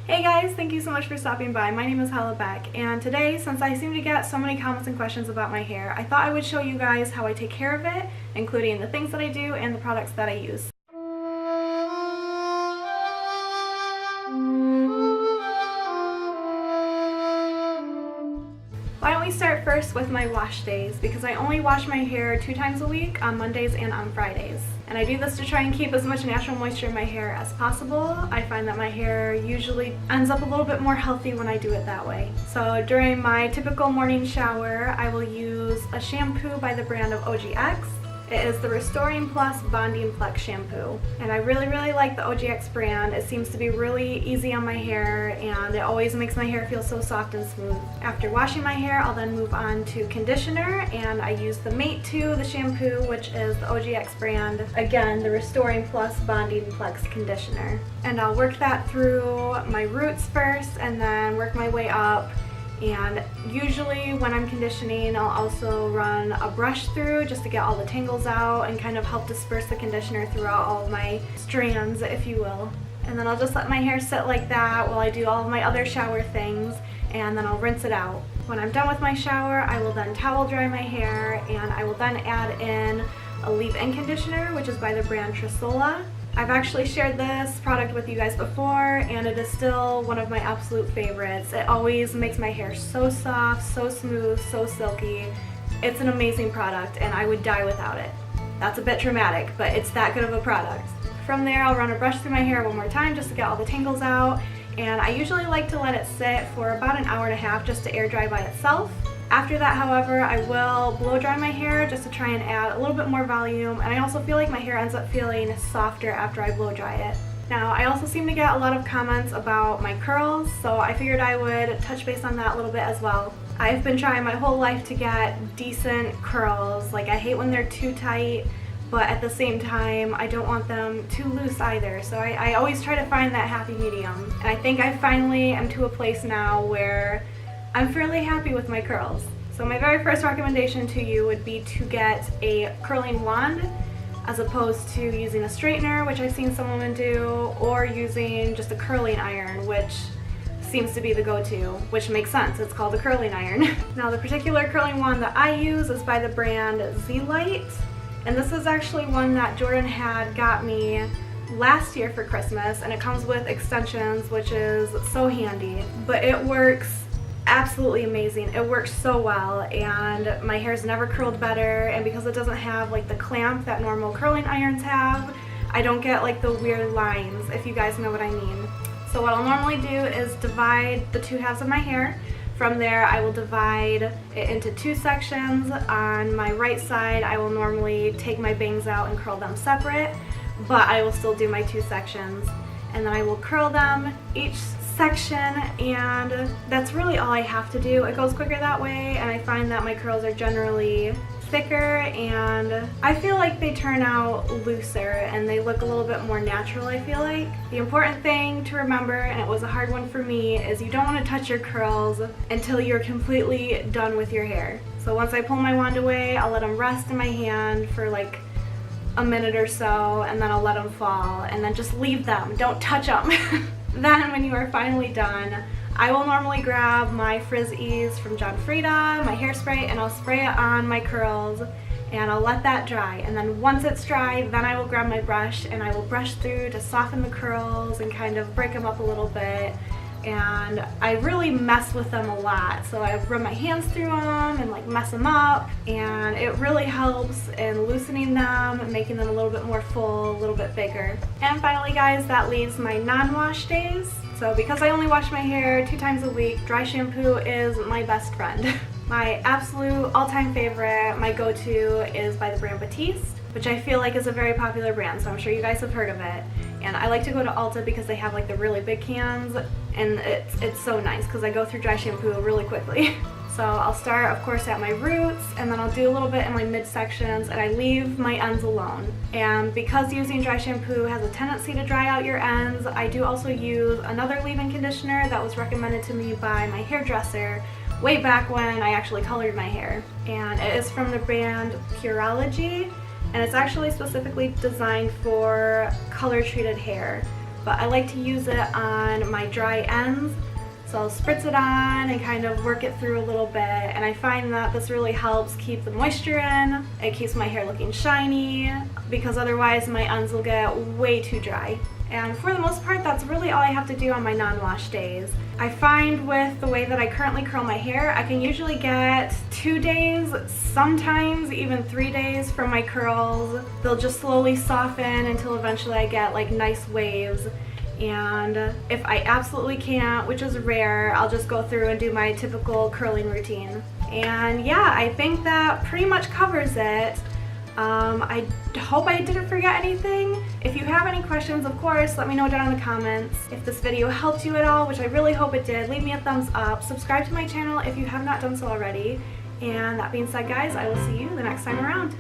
Hey guys, thank you so much for stopping by. My name is Hollabec, and today, since I seem to get so many comments and questions about my hair, I thought I would show you guys how I take care of it, including the things that I do and the products that I use. Why don't we start first with my wash days, because I only wash my hair 2 times a week, on Mondays and on Fridays. And I do this to try and keep as much natural moisture in my hair as possible. I find that my hair usually ends up a little bit more healthy when I do it that way. So during my typical morning shower, I will use a shampoo by the brand of OGX. It is the Restoring Plus Bonding Flex shampoo, and I really like the OGX brand. It seems to be really easy on my hair, and it always makes my hair feel so soft and smooth. After washing my hair, I'll then move on to conditioner, and I use the Mate 2, the shampoo, which is the OGX brand. Again, the Restoring Plus Bonding Flex conditioner. And I'll work that through my roots first, and then work my way up. And usually when I'm conditioning, I'll also run a brush through just to get all the tangles out and kind of help disperse the conditioner throughout all of my strands, if you will. And then I'll just let my hair sit like that while I do all of my other shower things, and then I'll rinse it out. When I'm done with my shower, I will then towel dry my hair, and I will then add in a leave-in conditioner, which is by the brand Trisola. I've actually shared this product with you guys before, and it is still one of my absolute favorites. It always makes my hair so soft, so smooth, so silky. It's an amazing product, and I would die without it. That's a bit dramatic, but it's that good of a product. From there, I'll run a brush through my hair one more time just to get all the tangles out, and I usually like to let it sit for about an hour and a half just to air dry by itself. After that, however, I will blow dry my hair just to try and add a little bit more volume, and I also feel like my hair ends up feeling softer after I blow dry it. Now, I also seem to get a lot of comments about my curls, so I figured I would touch base on that a little bit as well. I've been trying my whole life to get decent curls. Like, I hate when they're too tight, but at the same time, I don't want them too loose either, so I always try to find that happy medium. And I think I finally am to a place now where I'm fairly happy with my curls. So my very first recommendation to you would be to get a curling wand as opposed to using a straightener, which I've seen some women do, or using just a curling iron, which seems to be the go-to, which makes sense. It's called a curling iron. Now, the particular curling wand that I use is by the brand Z-Lite, and this is actually one that Jordan had got me last year for Christmas, and it comes with extensions, which is so handy. But it works absolutely amazing. It works so well, and my hair's never curled better, and because it doesn't have like the clamp that normal curling irons have, I don't get like the weird lines, if you guys know what I mean. So what I'll normally do is divide the 2 halves of my hair. From there, I will divide it into 2 sections. On my right side, I will normally take my bangs out and curl them separate, but I will still do my 2 sections. And then I will curl them each section, and that's really all I have to do. It goes quicker that way, and I find that my curls are generally thicker, and I feel like they turn out looser and they look a little bit more natural, I feel like. The important thing to remember, and it was a hard one for me, is you don't want to touch your curls until you're completely done with your hair. So once I pull my wand away, I'll let them rest in my hand for like a minute or so, and then I'll let them fall, and then just leave them. Don't touch them. Then when you are finally done, I will normally grab my Frizz Ease from John Frieda, my hairspray, and I'll spray it on my curls, and I'll let that dry. And then once it's dry, then I will grab my brush and I will brush through to soften the curls and kind of break them up a little bit. And I really mess with them a lot, so I run my hands through them and like mess them up, and it really helps in loosening them and making them a little bit more full, a little bit bigger. And finally, guys, that leaves my non-wash days. So because I only wash my hair 2 times a week, dry shampoo is my best friend. My absolute all-time favorite, my go-to, is by the brand Batiste, which I feel like is a very popular brand, so I'm sure you guys have heard of it. And I like to go to Ulta because they have like the really big cans, and it's so nice because I go through dry shampoo really quickly. So I'll start, of course, at my roots, and then I'll do a little bit in my midsections, and I leave my ends alone. And because using dry shampoo has a tendency to dry out your ends, I do also use another leave-in conditioner that was recommended to me by my hairdresser way back when I actually colored my hair. And it is from the brand Pureology, and it's actually specifically designed for color-treated hair. but I like to use it on my dry ends. So I'll spritz it on and kind of work it through a little bit, and I find that this really helps keep the moisture in. It keeps my hair looking shiny because otherwise my ends will get way too dry. And for the most part, that's really all I have to do on my non-wash days. I find with the way that I currently curl my hair, I can usually get 2 days, sometimes even 3 days from my curls. They'll just slowly soften until eventually I get like nice waves. And if I absolutely can't, which is rare, I'll just go through and do my typical curling routine. And yeah, I think that pretty much covers it. I hope I didn't forget anything. If you have any questions, of course, let me know down in the comments. If this video helped you at all, which I really hope it did, leave me a thumbs up. Subscribe to my channel if you have not done so already. And that being said, guys, I will see you the next time around.